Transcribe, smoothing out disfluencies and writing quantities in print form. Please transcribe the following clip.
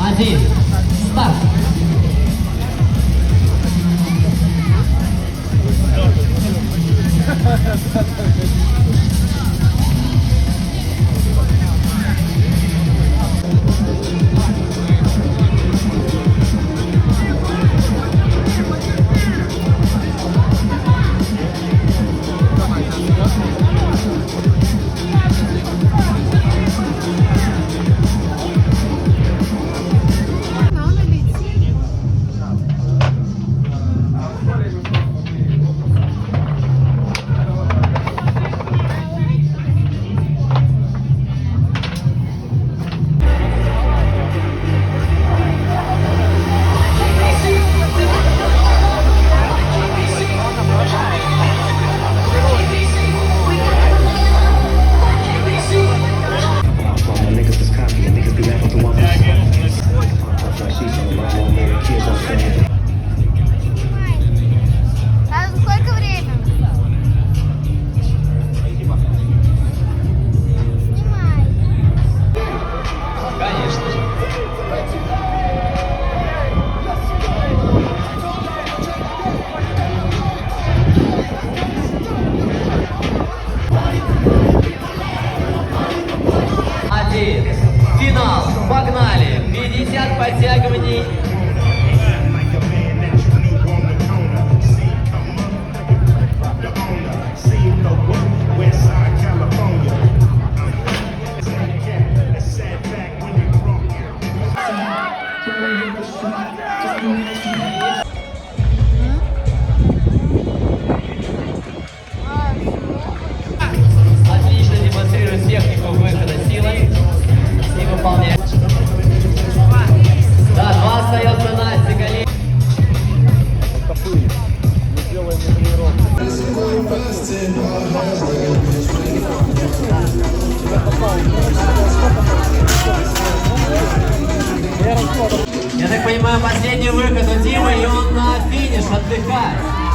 Один. Старт. А сколько время? Снимай. Конечно же. Один. Финал. Погнали. 50 подтягиваний. Отлично демонстрирует технику выхода силой и выполняет. Да, 2 остается Настя Галина. Я так понимаю, последний выход у Димы, и он на финиш отдыхает.